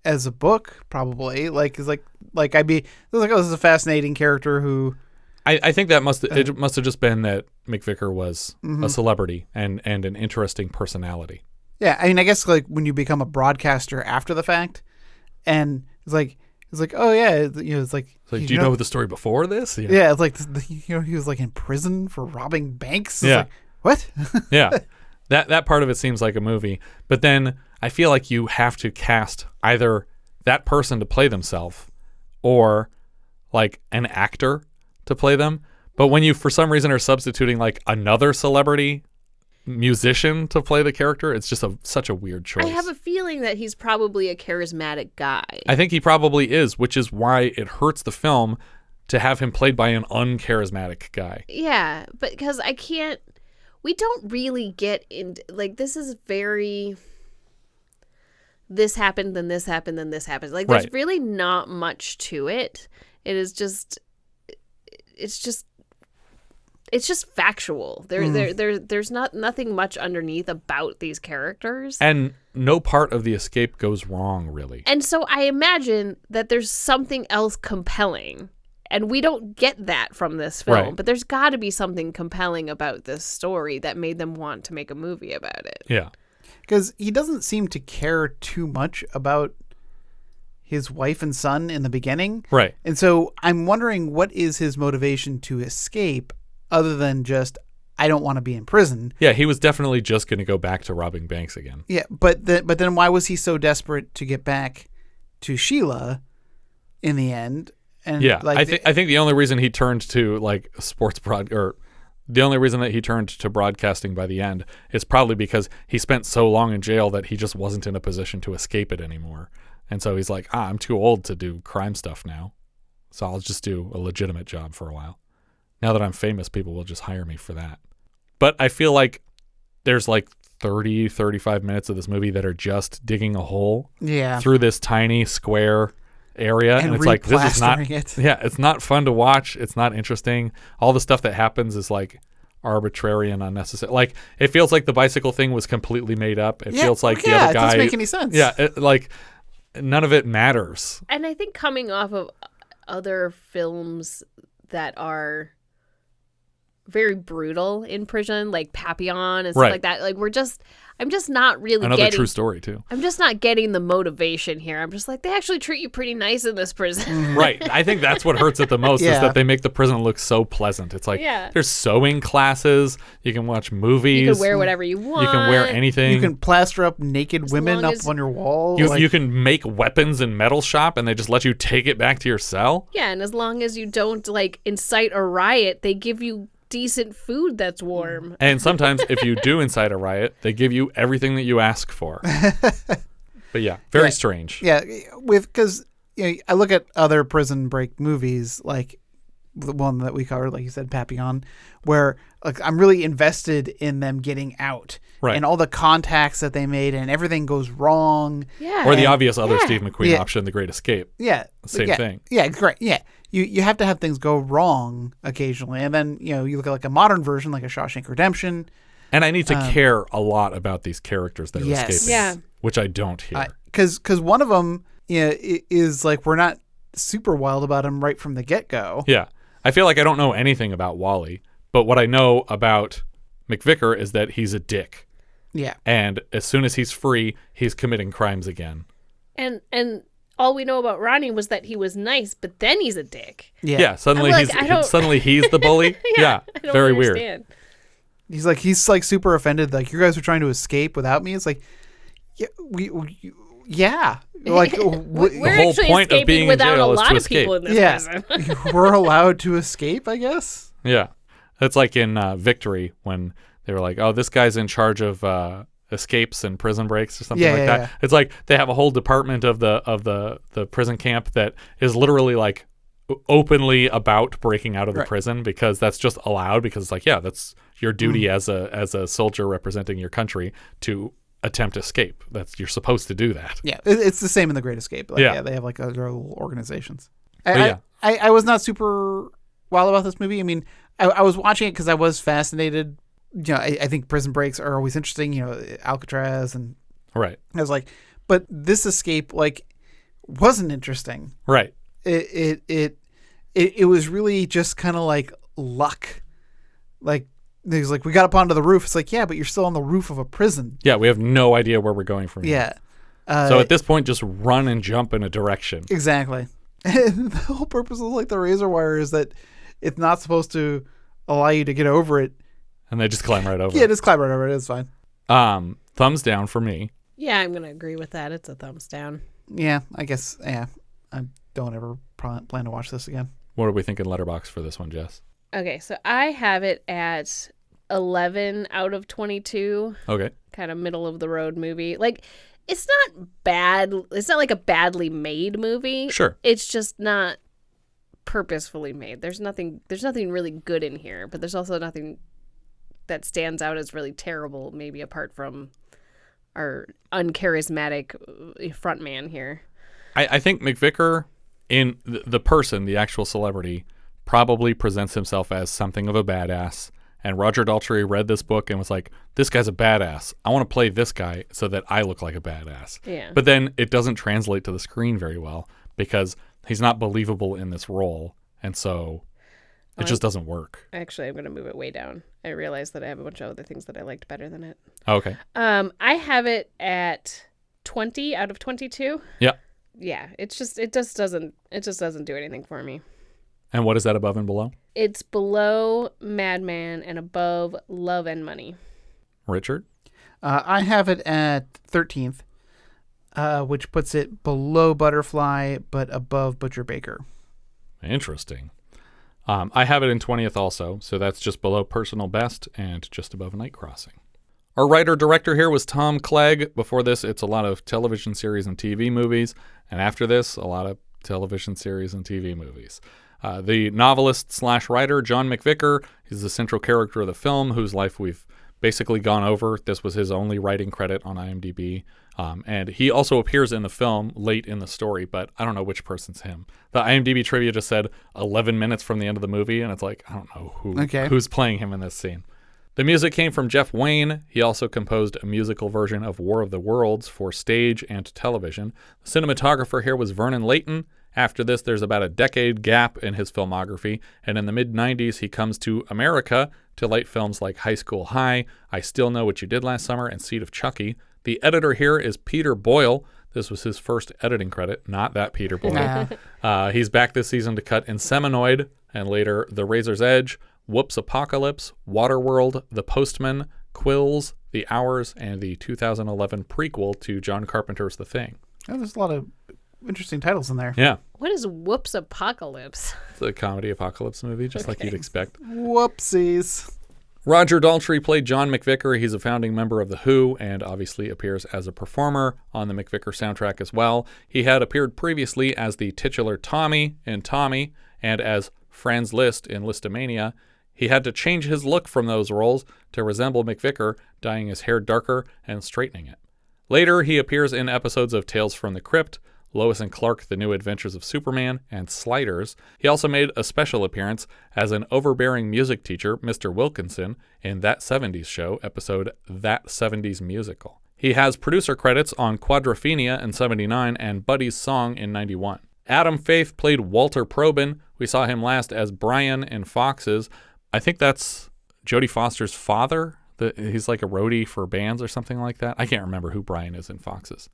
as a book, probably. I'd be like, oh, this is a fascinating character who. I think that it must have just been that McVicar was a celebrity and an interesting personality. Yeah, I mean, I guess like when you become a broadcaster after the fact, and it's like, oh yeah, it's like. Do you know the story before this? Yeah, it's like he was like in prison for robbing banks. It's yeah. Like, what? Yeah, that part of it seems like a movie, but then I feel like you have to cast either that person to play themselves, or like an actor to play them. But when you for some reason are substituting like another celebrity musician to play the character, it's just such a weird choice. I have a feeling that he's probably a charismatic guy. I think he probably is, which is why it hurts the film to have him played by an uncharismatic guy. Yeah, but because we don't really get into, like, this is very, this happened, then this happened, then this happened. Like, there's really not much to it. It is just, it's just factual. There's nothing much underneath about these characters. And no part of the escape goes wrong, really. And so I imagine that there's something else compelling. And we don't get that from this film. Right. But there's got to be something compelling about this story that made them want to make a movie about it. Yeah. Because he doesn't seem to care too much about his wife and son in the beginning. Right. And so I'm wondering, what is his motivation to escape other than just, I don't want to be in prison? Yeah, he was definitely just going to go back to robbing banks again. Yeah, but then why was he so desperate to get back to Sheila in the end? And yeah, I think the only reason he turned to like sports or the only reason that he turned to broadcasting by the end is probably because he spent so long in jail that he just wasn't in a position to escape it anymore. And so he's like, I'm too old to do crime stuff now. So I'll just do a legitimate job for a while. Now that I'm famous, people will just hire me for that. But I feel like there's like 30, 35 minutes of this movie that are just digging a hole through this tiny square area. And it's like, this is not, it's not fun to watch. It's not interesting. All the stuff that happens is like arbitrary and unnecessary. Like, it feels like the bicycle thing was completely made up. It feels like the other guy. It doesn't make any sense. Yeah. Like, none of it matters. And I think coming off of other films that are very brutal in prison, like Papillon and stuff like that, like I'm just not really another getting... true story, too. I'm just not getting the motivation here. I'm just like, they actually treat you pretty nice in this prison. Right. I think that's what hurts it the most is that they make the prison look so pleasant. It's like, there's sewing classes. You can watch movies. You can wear whatever you want. You can wear anything. You can plaster up naked women up on your wall. You can make weapons in metal shop and they just let you take it back to your cell. Yeah, and as long as you don't, like, incite a riot, they give you decent food that's warm. And sometimes if you do incite a riot, they give you everything that you ask for. But yeah, very strange. Yeah, because I look at other prison break movies, like the one that we covered, like you said, Papillon, where like I'm really invested in them getting out. Right. And all the contacts that they made and everything goes wrong. Yeah. Or the obvious other Steve McQueen option, The Great Escape. Yeah. Same thing. Yeah, great. Yeah. You have to have things go wrong occasionally. And then, you look at like a modern version, like a Shawshank Redemption. And I need to care a lot about these characters that are escaping, which I don't here. Because one of them is like, we're not super wild about him right from the get-go. Yeah. I feel like I don't know anything about Wally, but what I know about McVicar is that he's a dick. Yeah. And as soon as he's free, he's committing crimes again. And all we know about Ronnie was that he was nice, but then he's a dick. Yeah, suddenly he's the bully. Yeah, I don't very understand. Weird. He's like super offended. Like, you guys are trying to escape without me. It's like, yeah. Like, we're the whole point of being in jail is to escape. People in this prison. We're allowed to escape, I guess. Yeah, it's like in Victory when they were like, "Oh, this guy's in charge of escapes and prison breaks or something like that." Yeah. It's like they have a whole department of the prison camp that is literally like openly about breaking out of the prison because that's just allowed because it's like, yeah, that's your duty as a soldier representing your country to attempt escape. You're supposed to do that. Yeah, it's the same in The Great Escape. Like, they have like other little organizations. I was not super wild about this movie. I mean, I was watching it because I was fascinated. I think prison breaks are always interesting. Alcatraz and I was like, but this escape like wasn't interesting. Right. It was really just kind of like luck. Like, he was like, we got up onto the roof. It's like, yeah, but you're still on the roof of a prison. Yeah, we have no idea where we're going from here. Yeah. So at this point, just run and jump in a direction. Exactly. And the whole purpose of like the razor wire is that it's not supposed to allow you to get over it. And they just climb right over it. Yeah, just climb right over it. It's fine. Thumbs down for me. Yeah, I'm going to agree with that. It's a thumbs down. Yeah, I guess. Yeah, I don't ever plan to watch this again. What are we thinking Letterboxd for this one, Jess? Okay, so I have it at 11 out of 22. Okay. Kind of middle of the road movie. Like, it's not bad. It's not like a badly made movie. Sure. It's just not purposefully made. There's nothing really good in here, but there's also nothing that stands out as really terrible, maybe apart from our uncharismatic frontman here. I think McVicar, in the person, the actual celebrity, probably presents himself as something of a badass. And Roger Daltrey read this book and was like, this guy's a badass. I want to play this guy so that I look like a badass. Yeah. But then it doesn't translate to the screen very well because he's not believable in this role. And so it just doesn't work. Actually, I'm going to move it way down. I realized that I have a bunch of other things that I liked better than it. Okay. I have it at 20 out of 22. Yeah. Yeah, it just doesn't do anything for me. And what is that above and below? It's below Madman and above Love and Money. Richard? I have it at 13th, which puts it below Butterfly but above Butcher Baker. Interesting. I have it in 20th also, so that's just below personal best and just above Night Crossing. Our writer-director here was Tom Clegg. Before this, it's a lot of television series and TV movies, and after this, a lot of television series and TV movies. The novelist/writer, John McVicar, is the central character of the film, whose life we've basically gone over. This was his only writing credit on IMDb. And he also appears in the film late in the story, but I don't know which person's him. The IMDb trivia just said 11 minutes from the end of the movie, and it's like, I don't know who's playing him in this scene. The music came from Jeff Wayne. He also composed a musical version of War of the Worlds for stage and television. The cinematographer here was Vernon Layton. After this, there's about a decade gap in his filmography, and in the mid-90s, he comes to America to light films like High School High, I Still Know What You Did Last Summer, and Seed of Chucky. The editor here is Peter Boyle. This was his first editing credit, not that Peter Boyle. He's back this season to cut Inseminoid, and later The Razor's Edge, Whoops Apocalypse, Waterworld, The Postman, Quills, The Hours, and the 2011 prequel to John Carpenter's The Thing. Oh, there's a lot of interesting titles in there. Yeah. What is Whoops Apocalypse? It's a comedy apocalypse movie, just like you'd expect. Whoopsies. Roger Daltrey played John McVicar. He's a founding member of The Who and obviously appears as a performer on the McVicar soundtrack as well. He had appeared previously as the titular Tommy in Tommy and as Franz Liszt in Listomania. He had to change his look from those roles to resemble McVicar, dyeing his hair darker and straightening it. Later, he appears in episodes of Tales from the Crypt, Lois and Clark, The New Adventures of Superman, and Sliders. He also made a special appearance as an overbearing music teacher, Mr. Wilkinson, in That 70s Show, episode That 70s Musical. He has producer credits on Quadrophenia in 79 and Buddy's Song in 91. Adam Faith played Walter Probyn. We saw him last as Brian in Foxes. I think that's Jodie Foster's father. He's like a roadie for bands or something like that. I can't remember who Brian is in Foxes.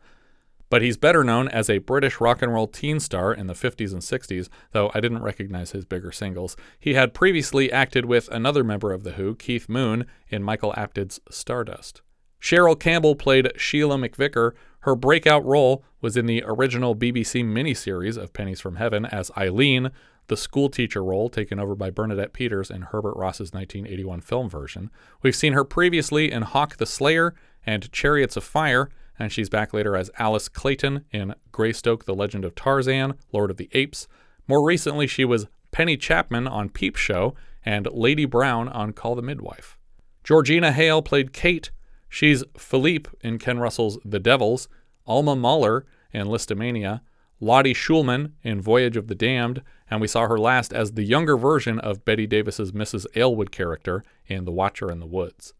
But he's better known as a British rock and roll teen star in the 50s and 60s, though I didn't recognize his bigger singles. He had previously acted with another member of The Who, Keith Moon, in Michael Apted's Stardust. Cheryl Campbell played Sheila McVicar. Her breakout role was in the original BBC miniseries of Pennies from Heaven as Eileen, the schoolteacher role taken over by Bernadette Peters in Herbert Ross's 1981 film version. We've seen her previously in Hawk the Slayer and Chariots of Fire, and she's back later as Alice Clayton in Greystoke, The Legend of Tarzan, Lord of the Apes. More recently, she was Penny Chapman on Peep Show and Lady Brown on Call the Midwife. Georgina Hale played Kate. She's Philippe in Ken Russell's The Devils, Alma Mahler in Listomania, Lottie Schulman in Voyage of the Damned, and we saw her last as the younger version of Betty Davis's Mrs. Aylwood character in The Watcher in the Woods.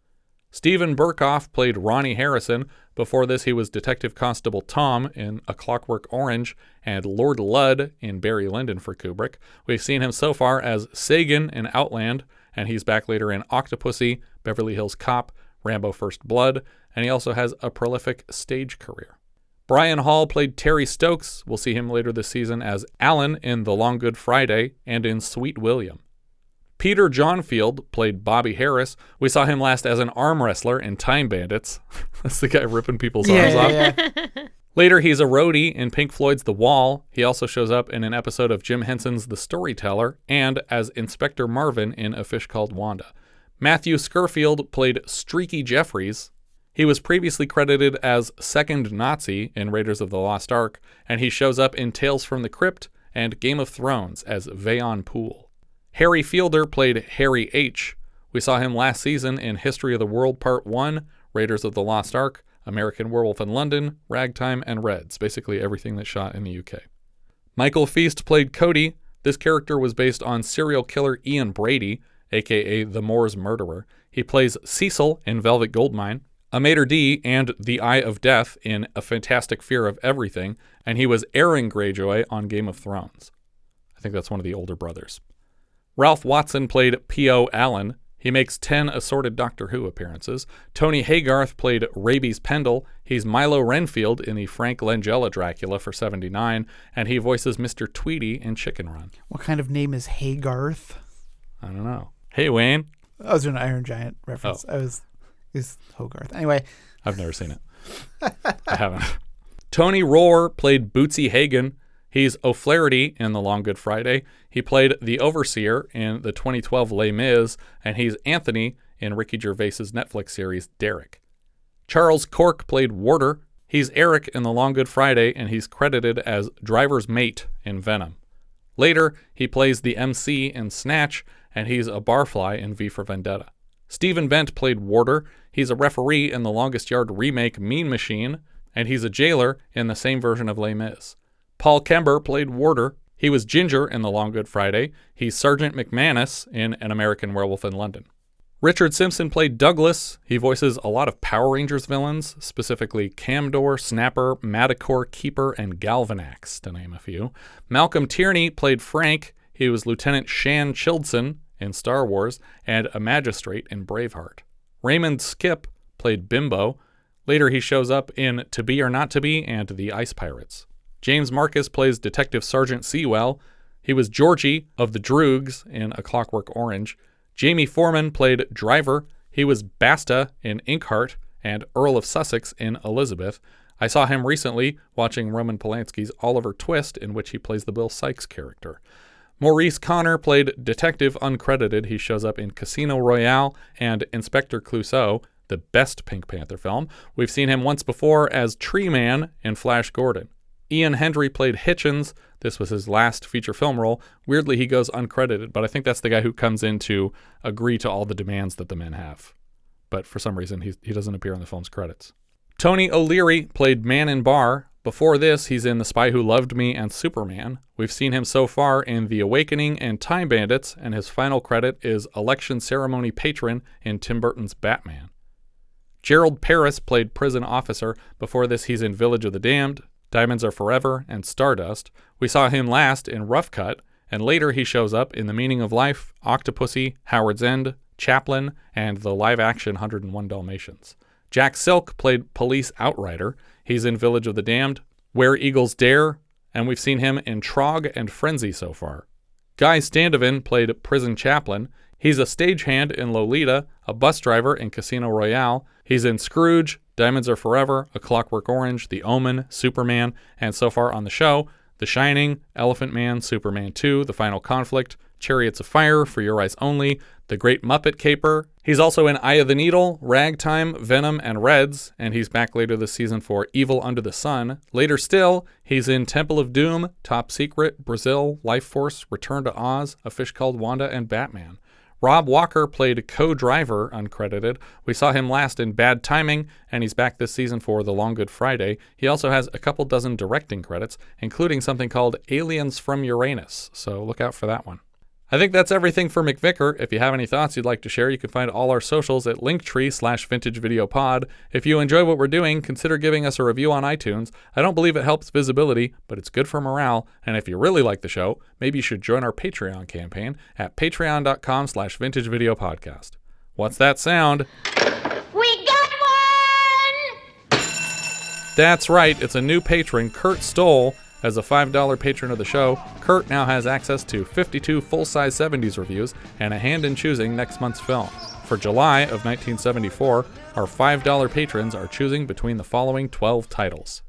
Stephen Berkoff played Ronnie Harrison. Before this, he was Detective Constable Tom in A Clockwork Orange and Lord Ludd in Barry Lyndon for Kubrick. We've seen him so far as Sagan in Outland, and he's back later in Octopussy, Beverly Hills Cop, Rambo First Blood, and he also has a prolific stage career. Brian Hall played Terry Stokes. We'll see him later this season as Alan in The Long Good Friday and in Sweet William. Peter Jonfield played Bobby Harris. We saw him last as an arm wrestler in Time Bandits. That's the guy ripping people's arms off. Yeah. Later, he's a roadie in Pink Floyd's The Wall. He also shows up in an episode of Jim Henson's The Storyteller and as Inspector Marvin in A Fish Called Wanda. Matthew Scurfield played Streaky Jeffries. He was previously credited as Second Nazi in Raiders of the Lost Ark, and he shows up in Tales from the Crypt and Game of Thrones as Vayon Poole. Harry Fielder played Harry H. We saw him last season in History of the World Part 1, Raiders of the Lost Ark, American Werewolf in London, Ragtime, and Reds, basically everything that's shot in the UK. Michael Feast played Cody. This character was based on serial killer Ian Brady, aka the Moors murderer. He plays Cecil in Velvet Goldmine, a maitre d' and the Eye of Death in A Fantastic Fear of Everything, and he was Aaron Greyjoy on Game of Thrones. I think that's one of the older brothers. Ralph Watson played P.O. Allen. He makes 10 assorted Doctor Who appearances. Tony Haygarth played Rabies Pendle. He's Milo Renfield in the Frank Langella Dracula for 79, and he voices Mr. Tweedy in Chicken Run. What kind of name is Haygarth? I don't know. Hey, Wayne. I was doing an Iron Giant reference. Oh. It's Hogarth. Anyway. I've never seen it. I haven't. Tony Rohr played Bootsy Hagen. He's O'Flaherty in The Long Good Friday. He played the Overseer in the 2012 Les Mis, and he's Anthony in Ricky Gervais's Netflix series Derek. Charles Cork played Warder. He's Eric in The Long Good Friday, and he's credited as driver's mate in Venom. Later, he plays the MC in Snatch, and he's a barfly in V for Vendetta. Stephen Bent played Warder. He's a referee in the Longest Yard remake Mean Machine, and he's a jailer in the same version of Les Mis. Paul Kember played Warder. He was Ginger in The Long Good Friday. He's Sergeant McManus in An American Werewolf in London. Richard Simpson played Douglas. He voices a lot of Power Rangers villains, specifically Camdor, Snapper, Madacor, Keeper, and Galvanax, to name a few. Malcolm Tierney played Frank. He was Lieutenant Shan Childson in Star Wars and a magistrate in Braveheart. Raymond Skip played Bimbo. Later he shows up in To Be or Not to Be and The Ice Pirates. James Marcus plays Detective Sergeant Sewell. He was Georgie of the Droogs in A Clockwork Orange. Jamie Foreman played Driver. He was Basta in Inkheart and Earl of Sussex in Elizabeth. I saw him recently watching Roman Polanski's Oliver Twist, in which he plays the Bill Sykes character. Maurice Connor played Detective uncredited. He shows up in Casino Royale and Inspector Clouseau, the best Pink Panther film. We've seen him once before as Tree Man in Flash Gordon. Ian Hendry played Hitchens. This was his last feature film role. Weirdly, he goes uncredited, but I think that's the guy who comes in to agree to all the demands that the men have. But for some reason, he doesn't appear in the film's credits. Tony O'Leary played Man in Bar. Before this, he's in The Spy Who Loved Me and Superman. We've seen him so far in The Awakening and Time Bandits, and his final credit is Election Ceremony Patron in Tim Burton's Batman. Gerald Paris played Prison Officer. Before this, he's in Village of the Damned, Diamonds Are Forever, and Stardust. We saw him last in Rough Cut, and later he shows up in The Meaning of Life, Octopussy, Howard's End, Chaplin, and the live-action 101 Dalmatians. Jack Silk played Police Outrider. He's in Village of the Damned, Where Eagles Dare, and we've seen him in Trog and Frenzy so far. Guy Standovan played Prison Chaplain. He's a stagehand in Lolita, a bus driver in Casino Royale. He's in Scrooge, Diamonds Are Forever, A Clockwork Orange, The Omen, Superman, and so far on the show, The Shining, Elephant Man, Superman 2, The Final Conflict, Chariots of Fire, For Your Eyes Only, The Great Muppet Caper. He's also in Eye of the Needle, Ragtime, Venom, and Reds, and he's back later this season for Evil Under the Sun. Later still, he's in Temple of Doom, Top Secret, Brazil, Life Force, Return to Oz, A Fish Called Wanda, and Batman. Rob Walker played Co-Driver, uncredited. We saw him last in Bad Timing, and he's back this season for The Long Good Friday. He also has a couple dozen directing credits, including something called Aliens from Uranus, so look out for that one. I think that's everything for McVicar. If you have any thoughts you'd like to share, you can find all our socials at linktree/vintagevideopod. If you enjoy what we're doing, consider giving us a review on iTunes. I don't believe it helps visibility, but it's good for morale. And if you really like the show, maybe you should join our Patreon campaign at patreon.com/vintagevideopodcast. What's that sound? We got one! That's right, it's a new patron, Kurt Stoll. As a $5 patron of the show, Kurt now has access to 52 full-size 70s reviews and a hand in choosing next month's film. For July of 1974, our $5 patrons are choosing between the following 12 titles.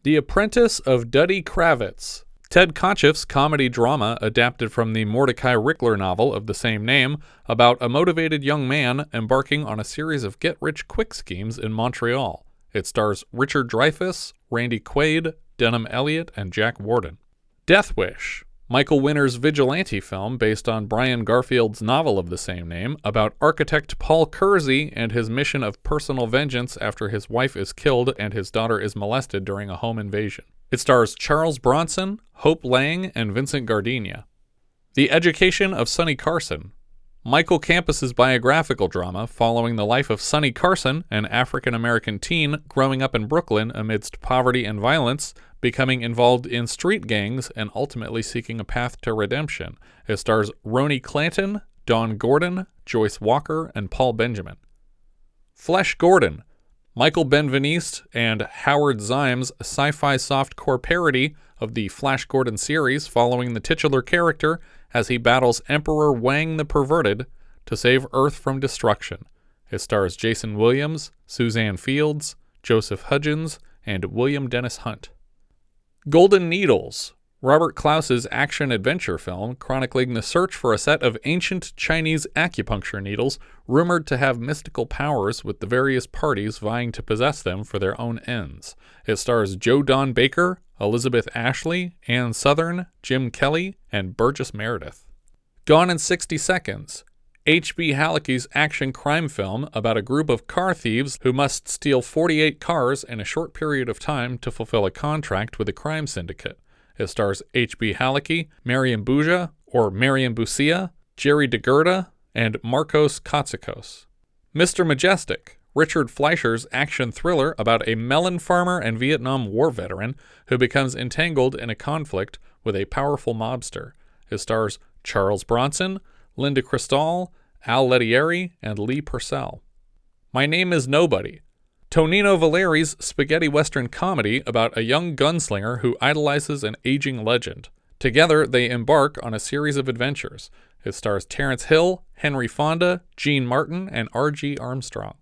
The Apprentice of Duddy Kravitz. Ted Kotcheff's comedy drama adapted from the Mordecai Rickler novel of the same name about a motivated young man embarking on a series of get-rich-quick schemes in Montreal. It stars Richard Dreyfuss, Randy Quaid, Denham Elliott, and Jack Warden. Death Wish. Michael Winner's vigilante film based on Brian Garfield's novel of the same name about architect Paul Kersey and his mission of personal vengeance after his wife is killed and his daughter is molested during a home invasion. It stars Charles Bronson, Hope Lang, and Vincent Gardenia. The Education of Sonny Carson. Michael Campus's biographical drama following the life of Sonny Carson, an African-American teen growing up in Brooklyn amidst poverty and violence, becoming involved in street gangs and ultimately seeking a path to redemption. It stars Ronnie Clanton, Dawn Gordon, Joyce Walker, and Paul Benjamin. Flesh Gordon. Michael Benveniste and Howard Zimes' sci-fi softcore parody of the Flash Gordon series following the titular character as he battles Emperor Wang the Perverted to save Earth from destruction. It stars Jason Williams, Suzanne Fields, Joseph Hudgens, and William Dennis Hunt. Golden Needles. Robert Klaus's action-adventure film chronicling the search for a set of ancient Chinese acupuncture needles rumored to have mystical powers, with the various parties vying to possess them for their own ends. It stars Joe Don Baker, Elizabeth Ashley, Ann Southern, Jim Kelly, and Burgess Meredith. Gone in 60 Seconds, H.B. Halicki's action crime film about a group of car thieves who must steal 48 cars in a short period of time to fulfill a contract with a crime syndicate. It stars H.B. Halicki, Mariam Buja, or Mariam Busia, Jerry DeGurda, and Marcos Katsakos. Mr. Majestic, Richard Fleischer's action thriller about a melon farmer and Vietnam War veteran who becomes entangled in a conflict with a powerful mobster. It stars Charles Bronson, Linda Cristal, Al Lettieri, and Lee Purcell. My Name is Nobody, Tonino Valeri's spaghetti western comedy about a young gunslinger who idolizes an aging legend. Together, they embark on a series of adventures. It stars Terrence Hill, Henry Fonda, Gene Martin, and R.G. Armstrong.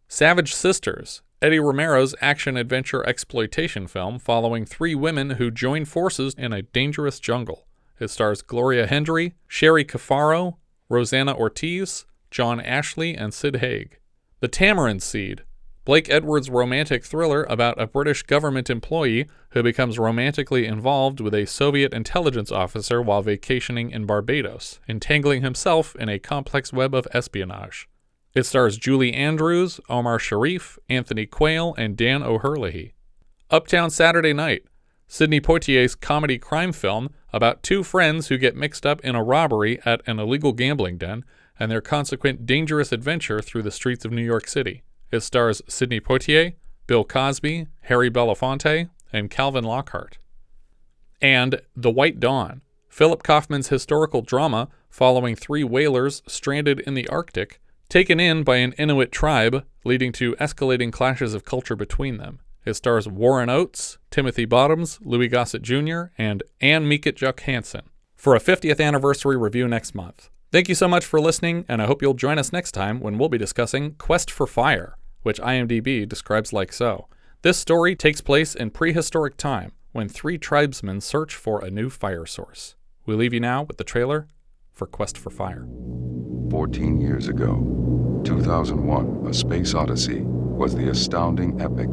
Savage Sisters, Eddie Romero's action-adventure exploitation film following 3 women who join forces in a dangerous jungle. It stars Gloria Hendry, Sherry Cafaro, Rosanna Ortiz, John Ashley, and Sid Haig. The Tamarind Seed, Blake Edwards' romantic thriller about a British government employee who becomes romantically involved with a Soviet intelligence officer while vacationing in Barbados, entangling himself in a complex web of espionage. It stars Julie Andrews, Omar Sharif, Anthony Quayle, and Dan O'Herlihy. Uptown Saturday Night, Sidney Poitier's comedy crime film about 2 friends who get mixed up in a robbery at an illegal gambling den and their consequent dangerous adventure through the streets of New York City. It stars Sidney Poitier, Bill Cosby, Harry Belafonte, and Calvin Lockhart. And The White Dawn, Philip Kaufman's historical drama following 3 whalers stranded in the Arctic, taken in by an Inuit tribe, leading to escalating clashes of culture between them. It stars Warren Oates, Timothy Bottoms, Louis Gossett Jr., and Anne Meekett Hansen, for a 50th anniversary review next month. Thank you so much for listening, and I hope you'll join us next time when we'll be discussing Quest for Fire, which IMDb describes like so. This story takes place in prehistoric time, when 3 tribesmen search for a new fire source. We leave you now with the trailer for Quest for Fire. 14 years ago, 2001, A Space Odyssey was the astounding epic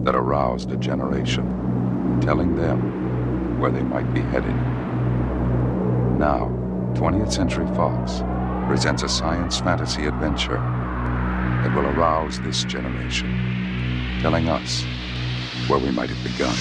that aroused a generation, telling them where they might be headed. Now, 20th Century Fox presents a science fantasy adventure that will arouse this generation, telling us where we might have begun.